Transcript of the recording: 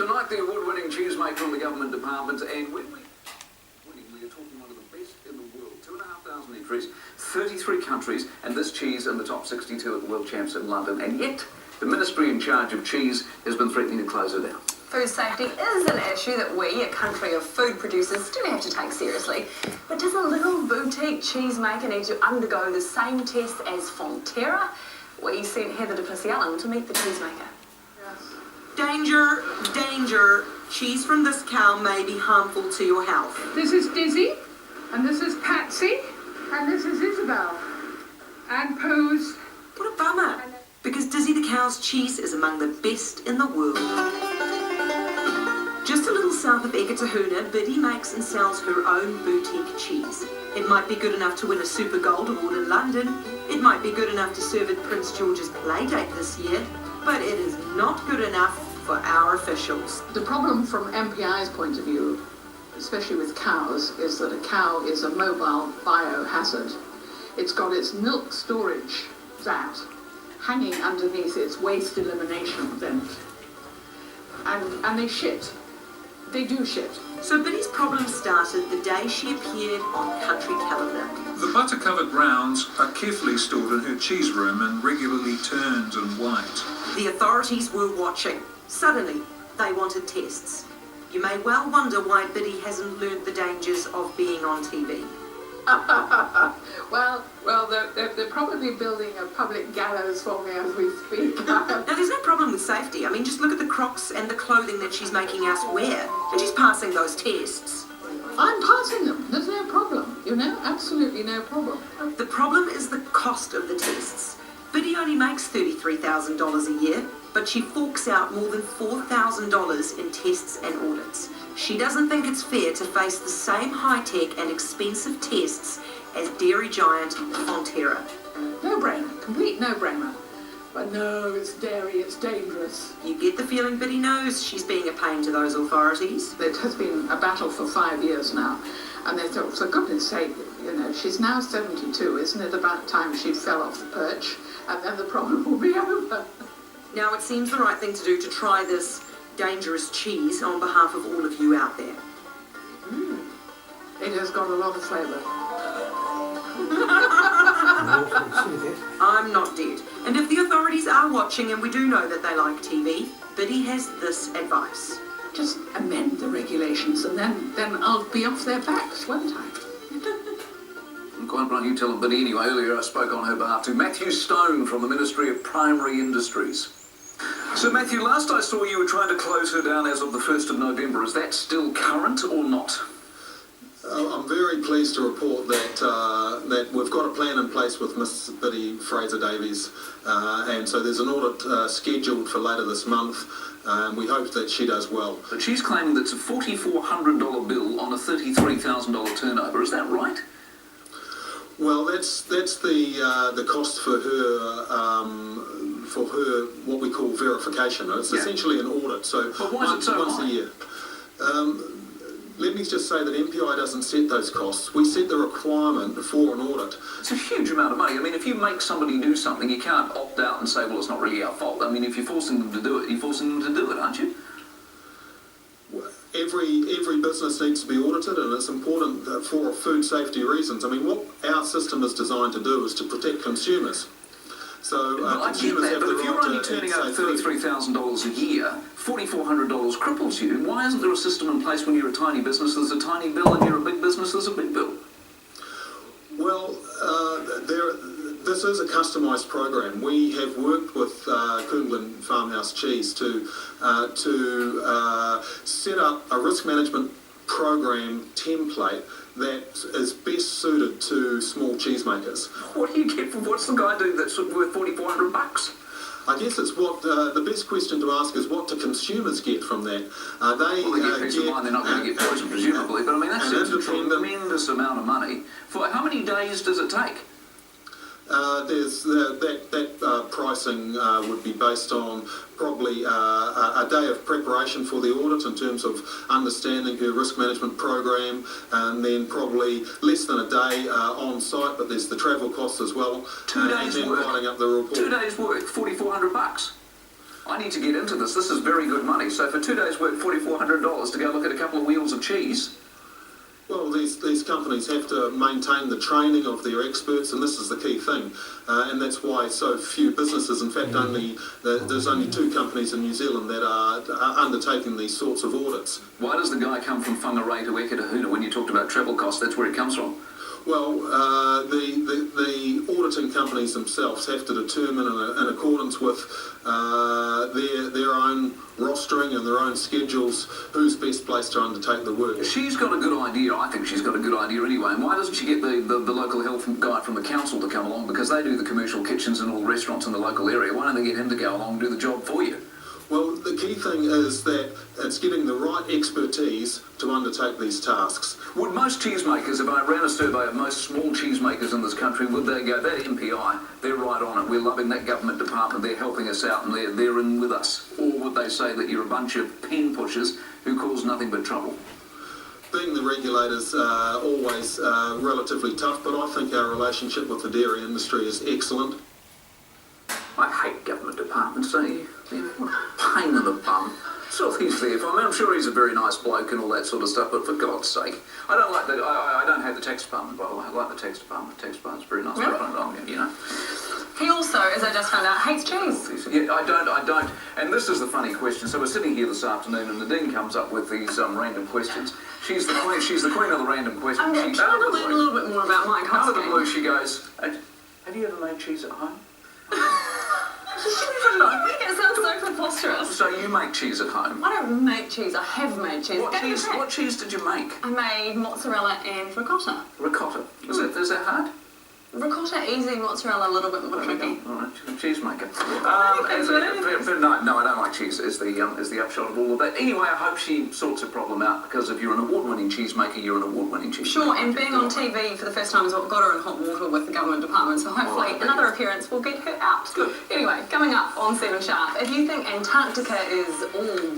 Tonight, the award-winning cheesemaker from the government department, and when we are talking one of the best in the world, 2,500 entries, 33 countries, and this cheese in the top 62 at the World Champs in London. And yet, the ministry in charge of cheese has been threatening to close her down. Food safety is an issue that we, a country of food producers, do have to take seriously. But does a little boutique cheesemaker need to undergo the same tests as Fonterra? We sent Heather de Plessis-Allen to meet the cheesemaker. Danger, danger. Cheese from this cow may be harmful to your health. This is Dizzy, and this is Patsy, and this is Isabel. And Pooh's. What a bummer. Because Dizzy the cow's cheese is among the best in the world. Just a little south of Eketahuna, Biddy makes and sells her own boutique cheese. It might be good enough to win a Super Gold Award in London. It might be good enough to serve at Prince George's Playdate this year. But it is not good enough for our officials. The problem from MPI's point of view, especially with cows, is that a cow is a mobile biohazard. It's got its milk storage vat hanging underneath its waste elimination vent. And they shit. They do shit. So Biddy's problem started the day she appeared on Country Calendar. The butter-covered rounds are carefully stored in her cheese room and regularly turned and white. The authorities were watching. Suddenly, they wanted tests. You may well wonder why Biddy hasn't learned the dangers of being on TV. Well, they're probably building a public gallows for me as we speak. Now, there's no problem with safety. I mean, just look at the Crocs and the clothing that she's making us wear. And she's passing those tests. I'm passing them. There's no problem. You know, absolutely no problem. The problem is the cost of the tests. Biddy only makes $33,000 a year, but she forks out more than $4,000 in tests and audits. She doesn't think it's fair to face the same high-tech and expensive tests as dairy giant Fonterra. No-brainer. Complete no-brainer. But no, it's dairy. It's dangerous. You get the feeling Biddy knows she's being a pain to those authorities. It has been a battle for 5 years now. And they thought, for goodness sake, you know, she's now 72. Isn't it about time she fell off the perch? And then the problem will be over. Now, it seems the right thing to do to try this dangerous cheese on behalf of all of you out there. It has got a lot of flavour. I'm not dead. And if the authorities are watching, and we do know that they like TV, Biddy has this advice. Just amend the regulations and then I'll be off their backs, won't I? I'm quite right, you tell them, but anyway, earlier I spoke on her behalf to Matthew Stone from the Ministry of Primary Industries. So Matthew, last I saw you were trying to close her down as of the 1st of November. Is that still current or not? I'm very pleased to report that we've got a plan in place with Miss Biddy Fraser-Davies, and so there's an audit scheduled for later this month, and we hope that she does well. But she's claiming that's a $4,400 bill on a $33,000 turnover. Is that right? Well, that's the cost for her what we call verification. It's essentially an audit, so but why is it so once high? a year. Let me just say that MPI doesn't set those costs. We set the requirement for an audit. It's a huge amount of money. I mean, if you make somebody do something, you can't opt out and say, well, it's not really our fault. I mean, if you're forcing them to do it, you're forcing them to do it, aren't you? Every business needs to be audited, and it's important for food safety reasons. I mean, what our system is designed to do is to protect consumers. So consumers have the if you're right only to turning eat out safe food. $33,000 a year, $4,400 cripples you. Why isn't there a system in place when you're a tiny business, there's a tiny bill, and you're a big business, there's a big bill? Well, this is a customised program. We have worked with Cwmglyn Farmhouse Cheese to set up a risk management program template that is best suited to small cheesemakers. What do you get from what's the guy do that's worth $4,400? I guess it's what the best question to ask is what do consumers get from that? They get peace of mind, they're not going to get poison presumably, but I mean that's a tremendous amount of money. For how many days does it take? There's that pricing would be based on probably a day of preparation for the audit in terms of understanding her risk management program, and then probably less than a day on site, but there's the travel costs as well. 2 days and then work. writing up the report. 2 days work, $4,400. I need to get into this. This is very good money. So for 2 days' work, $4,400 to go look at a couple of wheels of cheese. Well, these companies have to maintain the training of their experts, and this is the key thing. And that's why so few businesses, in fact, there's only 2 companies in New Zealand that are undertaking these sorts of audits. Why does the guy come from Whangarei to Eketahuna when you talked about travel costs? That's where he comes from. Well, the auditing companies themselves have to determine, in accordance with their own rostering and their own schedules, who's best placed to undertake the work. She's got a good idea. I think she's got a good idea anyway. And why doesn't she get the local health guy from the council to come along? Because they do the commercial kitchens and all the restaurants in the local area. Why don't they get him to go along and do the job for you? Well, the key thing is that it's getting the right expertise to undertake these tasks. Would most cheesemakers, if I ran a survey of most small cheesemakers in this country, would they go, that MPI, they're right on it, we're loving that government department, they're helping us out and they're in with us? Or would they say that you're a bunch of pen pushers who cause nothing but trouble? Being the regulators always relatively tough, but I think our relationship with the dairy industry is excellent. I hate government departments, don't you? What a pain in the bum. So he's there for me. I'm sure he's a very nice bloke and all that sort of stuff, but for God's sake, I don't like the. I don't hate the tax department, by the way. I like the tax department. The tax department's very nice. Really? You know. He also, as I just found out, hates cheese. Yeah, I don't. And this is the funny question. So we're sitting here this afternoon, and Nadine comes up with these random questions. She's the queen. She's the queen of the random questions. I'm trying to learn a little bit more about Mike Out of the Hosking. blue, she goes, "Have you ever made cheese at home?" It sounds so preposterous. So you make cheese at home? I don't make cheese. I have made cheese. What cheese did you make? I made mozzarella and ricotta. Ricotta. Is that hard? Ricotta easy, mozzarella a little bit more tricky. All right, cheesemaker. But No, I don't like cheese. Is the upshot of all of that. Anyway, I hope she sorts a problem out, because if you're an award-winning cheesemaker, you're an award-winning cheesemaker. Sure, and being on TV for the first time is what got her in hot water with the government department, so hopefully another appearance will get her out. Good. Anyway, coming up on 7 Sharp, if you think Antarctica is all